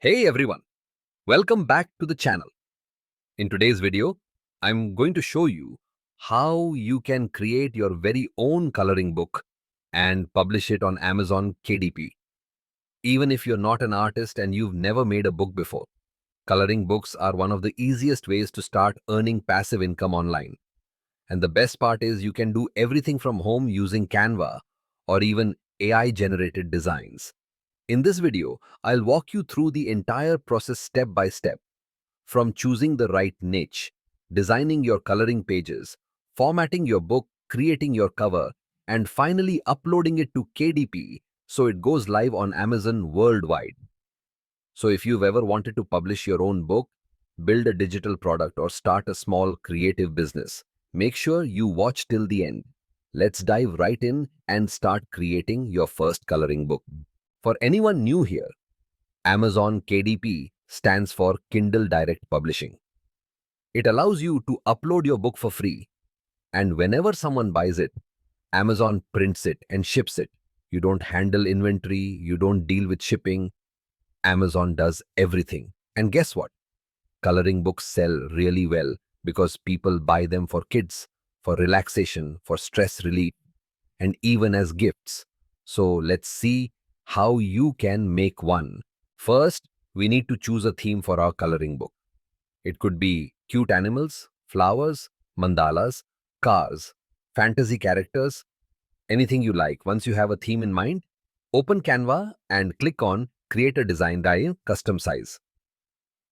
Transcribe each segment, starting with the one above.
Hey everyone, welcome back to the channel. In today's video, I'm going to show you how you can create your very own coloring book and publish it on Amazon KDP. Even if you're not an artist and you've never made a book before, coloring books are one of the easiest ways to start earning passive income online. And the best part is you can do everything from home using Canva or even AI generated designs. In this video, I'll walk you through the entire process step by step, from choosing the right niche, designing your coloring pages, formatting your book, creating your cover, and finally uploading it to KDP so it goes live on Amazon worldwide. So if you've ever wanted to publish your own book, build a digital product, or start a small creative business, make sure you watch till the end. Let's dive right in and start creating your first coloring book. For anyone new here, Amazon KDP stands for Kindle Direct Publishing. It allows you to upload your book for free, and whenever someone buys it, Amazon prints it and ships it. You don't handle inventory, you don't deal with shipping. Amazon does everything. And guess what? Coloring books sell really well because people buy them for kids, for relaxation, for stress relief, and even as gifts. So let's see how you can make one. First, we need to choose a theme for our coloring book. It could be cute animals, flowers, mandalas, cars, fantasy characters, anything you like. Once you have a theme in mind, open Canva and click on Create a Design Die Custom Size.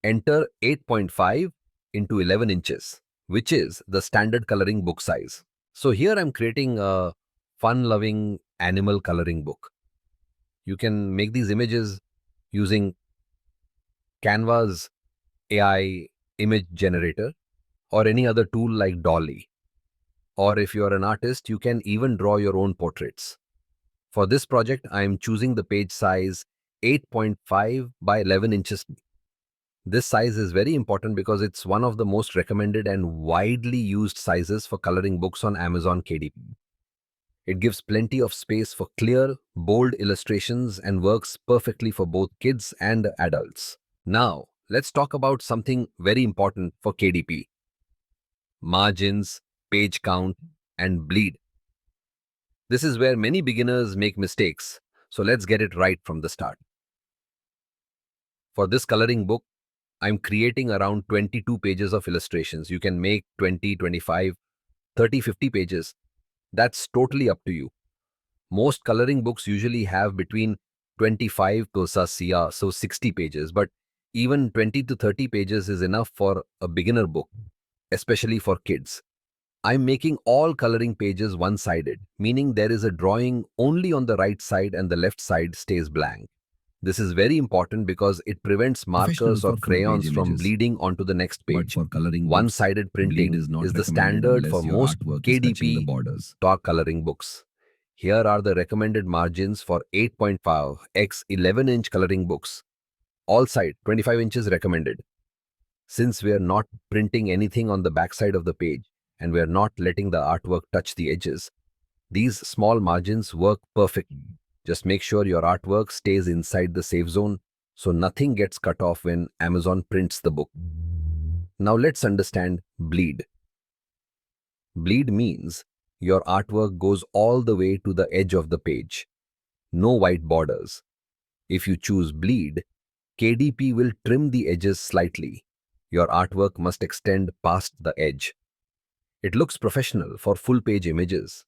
Enter 8.5 into 11 inches, which is the standard coloring book size. So here I'm creating a fun-loving animal coloring book. You can make these images using Canva's AI image generator or any other tool like Dolly. Or if you're an artist, you can even draw your own portraits. For this project, I am choosing the page size 8.5 by 11 inches. This size is very important because it's one of the most recommended and widely used sizes for coloring books on Amazon KDP. It gives plenty of space for clear, bold illustrations and works perfectly for both kids and adults. Now, let's talk about something very important for KDP: margins, page count, and bleed. This is where many beginners make mistakes, so let's get it right from the start. For this coloring book, I'm creating around 22 pages of illustrations. You can make 20, 25, 30, 50 pages. That's totally up to you. Most coloring books usually have between 25 to so 60 pages, but even 20 to 30 pages is enough for a beginner book, especially for kids. I'm making all coloring pages one-sided, meaning there is a drawing only on the right side and the left side stays blank. This is very important because it prevents markers or crayons from bleeding onto the next page. One-sided printing is the standard for most KDP stock coloring books. Here are the recommended margins for 8.5 x 11-inch coloring books. All side 25 inches recommended. Since we are not printing anything on the backside of the page and we are not letting the artwork touch the edges, these small margins work perfectly. Just make sure your artwork stays inside the safe zone so nothing gets cut off when Amazon prints the book. Now let's understand bleed. Bleed means your artwork goes all the way to the edge of the page. No white borders. If you choose bleed, KDP will trim the edges slightly. Your artwork must extend past the edge. It looks professional for full-page images.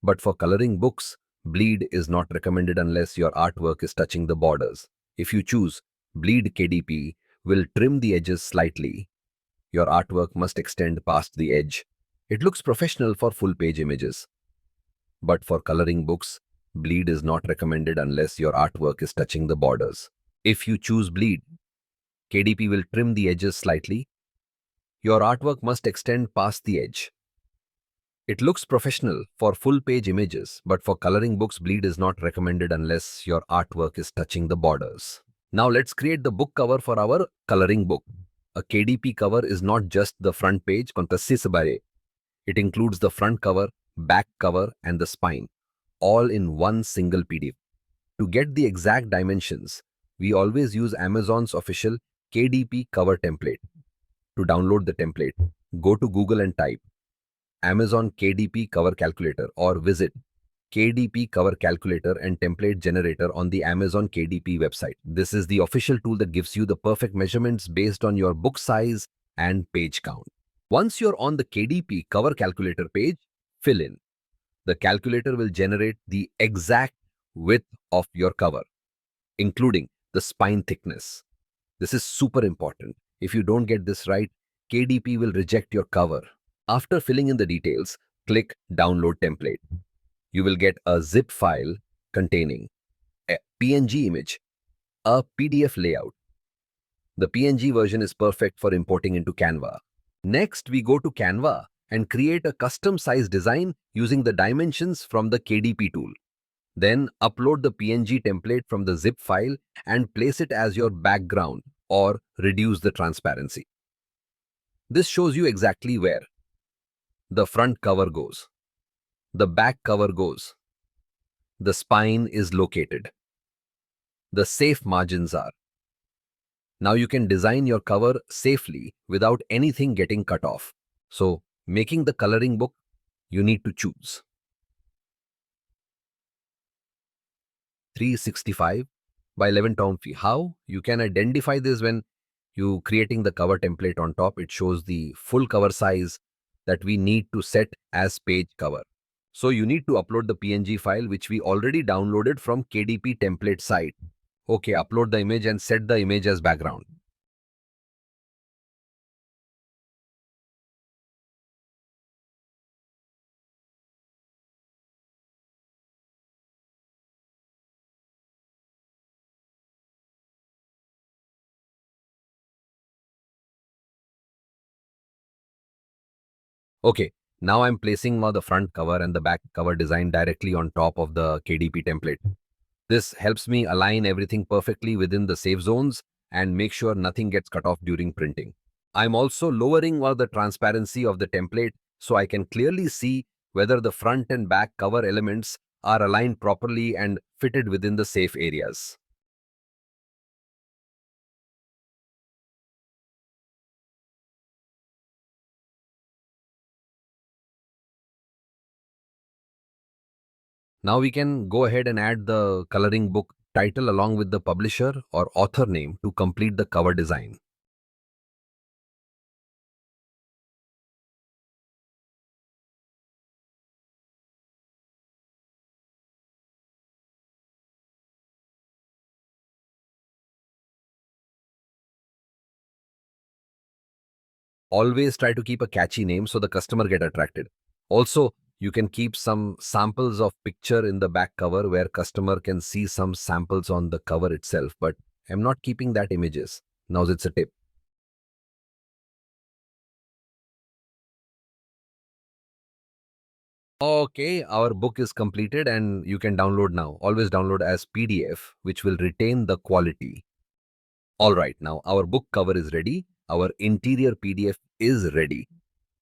But for coloring books, bleed is not recommended unless your artwork is touching the borders. If you choose bleed, KDP will trim the edges slightly. Your artwork must extend past the edge. It looks professional for full-page images. But for coloring books, bleed is not recommended unless your artwork is touching the borders. If you choose bleed, KDP will trim the edges slightly. Your artwork must extend past the edge. It looks professional for full-page images, but for coloring books, bleed is not recommended unless your artwork is touching the borders. Now let's create the book cover for our coloring book. A KDP cover is not just the front page. It includes the front cover, back cover, and the spine, all in one single PDF. To get the exact dimensions, we always use Amazon's official KDP cover template. To download the template, go to Google and type Amazon KDP cover calculator or visit KDP cover calculator and template generator on the Amazon KDP website. This is the official tool that gives you the perfect measurements based on your book size and page count. Once you're on the KDP cover calculator page, fill in. The calculator will generate the exact width of your cover, including the spine thickness. This is super important. If you don't get this right, KDP will reject your cover. After filling in the details, click Download Template. You will get a zip file containing a PNG image, a PDF layout. The PNG version is perfect for importing into Canva. Next, we go to Canva and create a custom size design using the dimensions from the KDP tool. Then upload the PNG template from the zip file and place it as your background or reduce the transparency. This shows you exactly where the front cover goes, the back cover goes, the spine is located, the safe margins are. Now you can design your cover safely without anything getting cut off. So, making the coloring book, you need to choose 365 by 11 tone fee. How? You can identify this when you creating the cover template on top. It shows the full cover size that we need to set as page cover. So you need to upload the PNG file which we already downloaded from KDP template site. Okay, upload the image and set the image as background. Okay, now I'm placing the front cover and the back cover design directly on top of the KDP template. This helps me align everything perfectly within the safe zones and make sure nothing gets cut off during printing. I'm also lowering the transparency of the template so I can clearly see whether the front and back cover elements are aligned properly and fitted within the safe areas. Now we can go ahead and add the coloring book title along with the publisher or author name to complete the cover design. Always try to keep a catchy name so the customer get attracted. Also, you can keep some samples of picture in the back cover where customer can see some samples on the cover itself, but I'm not keeping that images. Now it's a tip. Okay, our book is completed and you can download now. Always download as PDF, which will retain the quality. All right, now our book cover is ready. Our interior PDF is ready.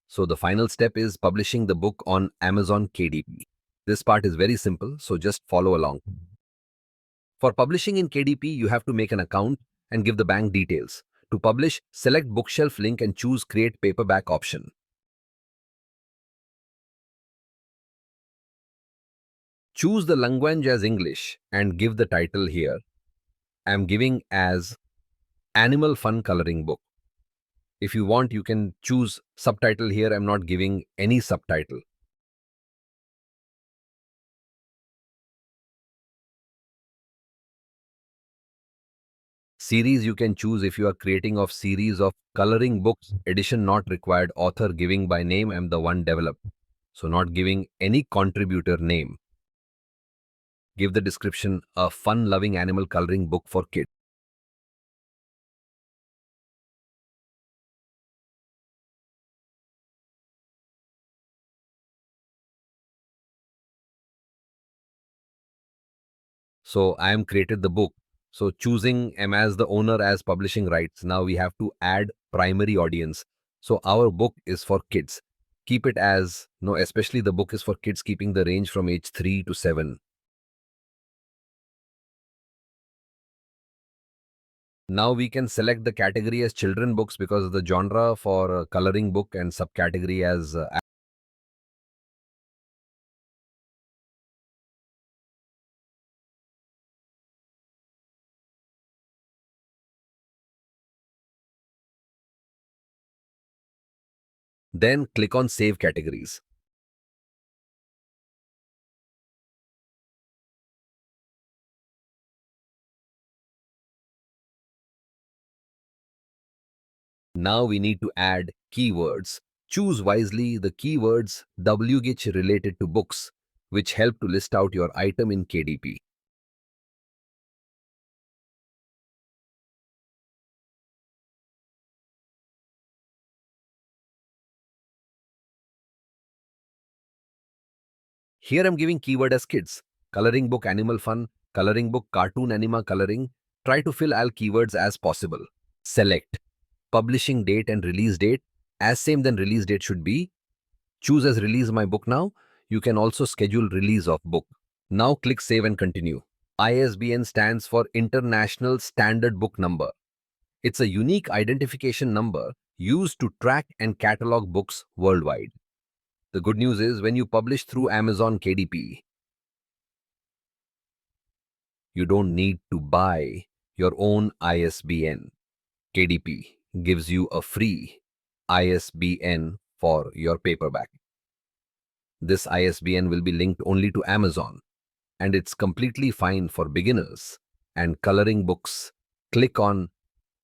So the final step is publishing the book on Amazon KDP. This part is very simple, so just follow along. For publishing in KDP, you have to make an account and give the bank details. To publish, select bookshelf link and choose create paperback option. Choose the language as English and give the title here. I am giving as Animal Fun Coloring Book. If you want, you can choose subtitle here. I'm not giving any subtitle. Series you can choose if you are creating of series of coloring books, edition not required, author giving by name, I'm the one developed. So not giving any contributor name. Give the description, a fun-loving animal coloring book for kids. So I am created the book. So choosing am as the owner as publishing rights. Now we have to add primary audience. So our book is for kids. Keep it as, no, especially the book is for kids, keeping the range from age 3 to 7. Now we can select the category as children books because of the genre for coloring book and subcategory as then click on Save Categories. Now we need to add keywords. Choose wisely the keywords WH related to books, which help to list out your item in KDP. Here I'm giving keyword as kids, coloring book animal fun, coloring book cartoon anima coloring. Try to fill all keywords as possible. Select publishing date and release date. As same then release date should be. Choose as release my book now. You can also schedule release of book. Now click save and continue. ISBN stands for International Standard Book Number. It's a unique identification number used to track and catalog books worldwide. The good news is when you publish through Amazon KDP, you don't need to buy your own ISBN. KDP gives you a free ISBN for your paperback. This ISBN will be linked only to Amazon and it's completely fine for beginners and coloring books. Click on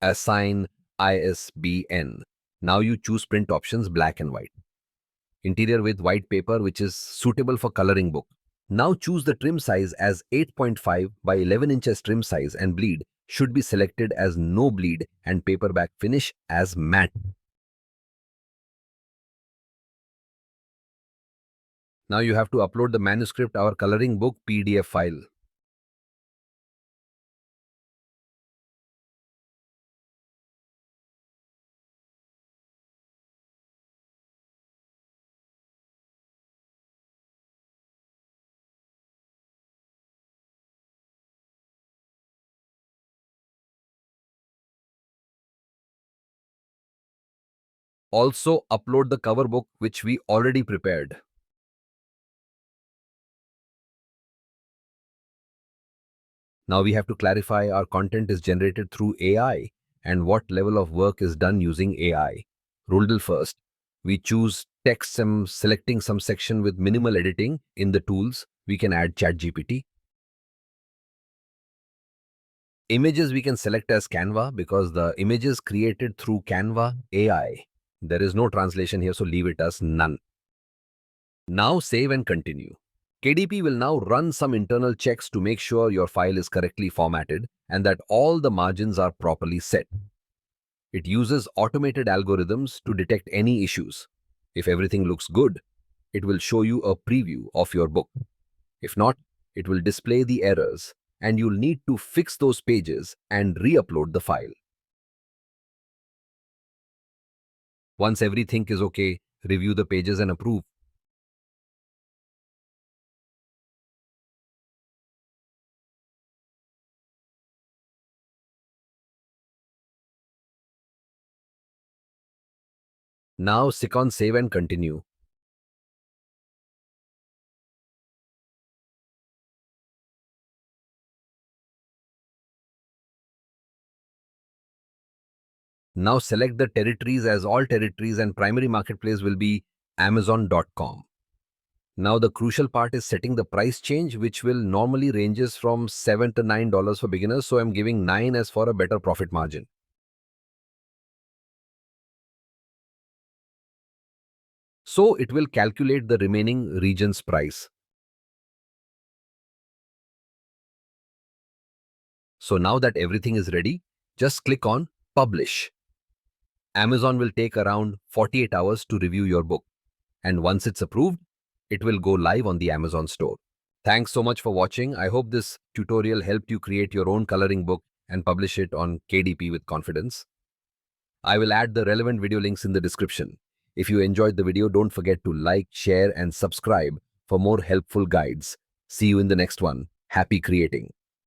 Assign ISBN. Now you choose print options black and white. Interior with white paper which is suitable for coloring book. Now choose the trim size as 8.5 by 11 inches trim size and bleed should be selected as no bleed and paperback finish as matte. Now you have to upload the manuscript our coloring book PDF file. Also upload the cover book which we already prepared. Now we have to clarify our content is generated through AI and what level of work is done using AI. Rule first, we choose text selecting some section with minimal editing. In the tools, we can add ChatGPT. Images we can select as Canva because the images created through Canva AI. There is no translation here, so leave it as none. Now save and continue. KDP will now run some internal checks to make sure your file is correctly formatted and that all the margins are properly set. It uses automated algorithms to detect any issues. If everything looks good, it will show you a preview of your book. If not, it will display the errors and you'll need to fix those pages and re-upload the file. Once everything is okay, review the pages and approve. Now click on Save and Continue. Now select the territories as all territories and primary marketplace will be Amazon.com. Now the crucial part is setting the price change which will normally ranges from $7 to $9 for beginners. So I'm giving 9 as for a better profit margin. So it will calculate the remaining region's price. So now that everything is ready, just click on Publish. Amazon will take around 48 hours to review your book. And once it's approved, it will go live on the Amazon store. Thanks so much for watching. I hope this tutorial helped you create your own coloring book and publish it on KDP with confidence. I will add the relevant video links in the description. If you enjoyed the video, don't forget to like, share and subscribe for more helpful guides. See you in the next one. Happy creating.